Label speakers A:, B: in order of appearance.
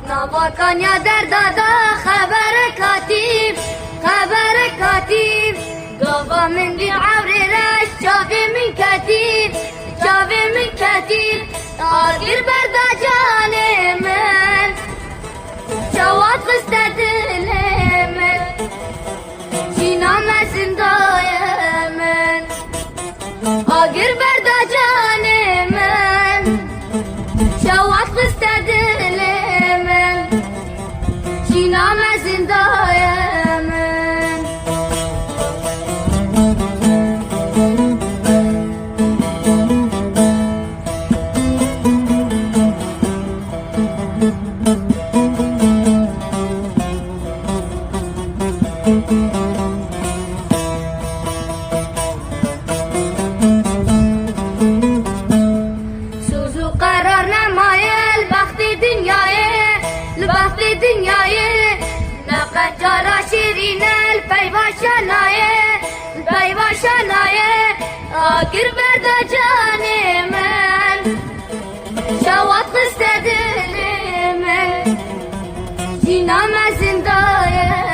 A: Navakanya derdada haber katib Gava min di avri reş çavi min katir Agir berda canemen Çavat fıste dilemen Çinamesin dayemen Agir berda canemen Çavat fıste dilemen Çinamesin dayemen Suzu karar nemayel Baktı dünyayı Ne kadar şirinel Peyvaşanaye Agir berda canemen Şavat istedilemen Ciname zindaya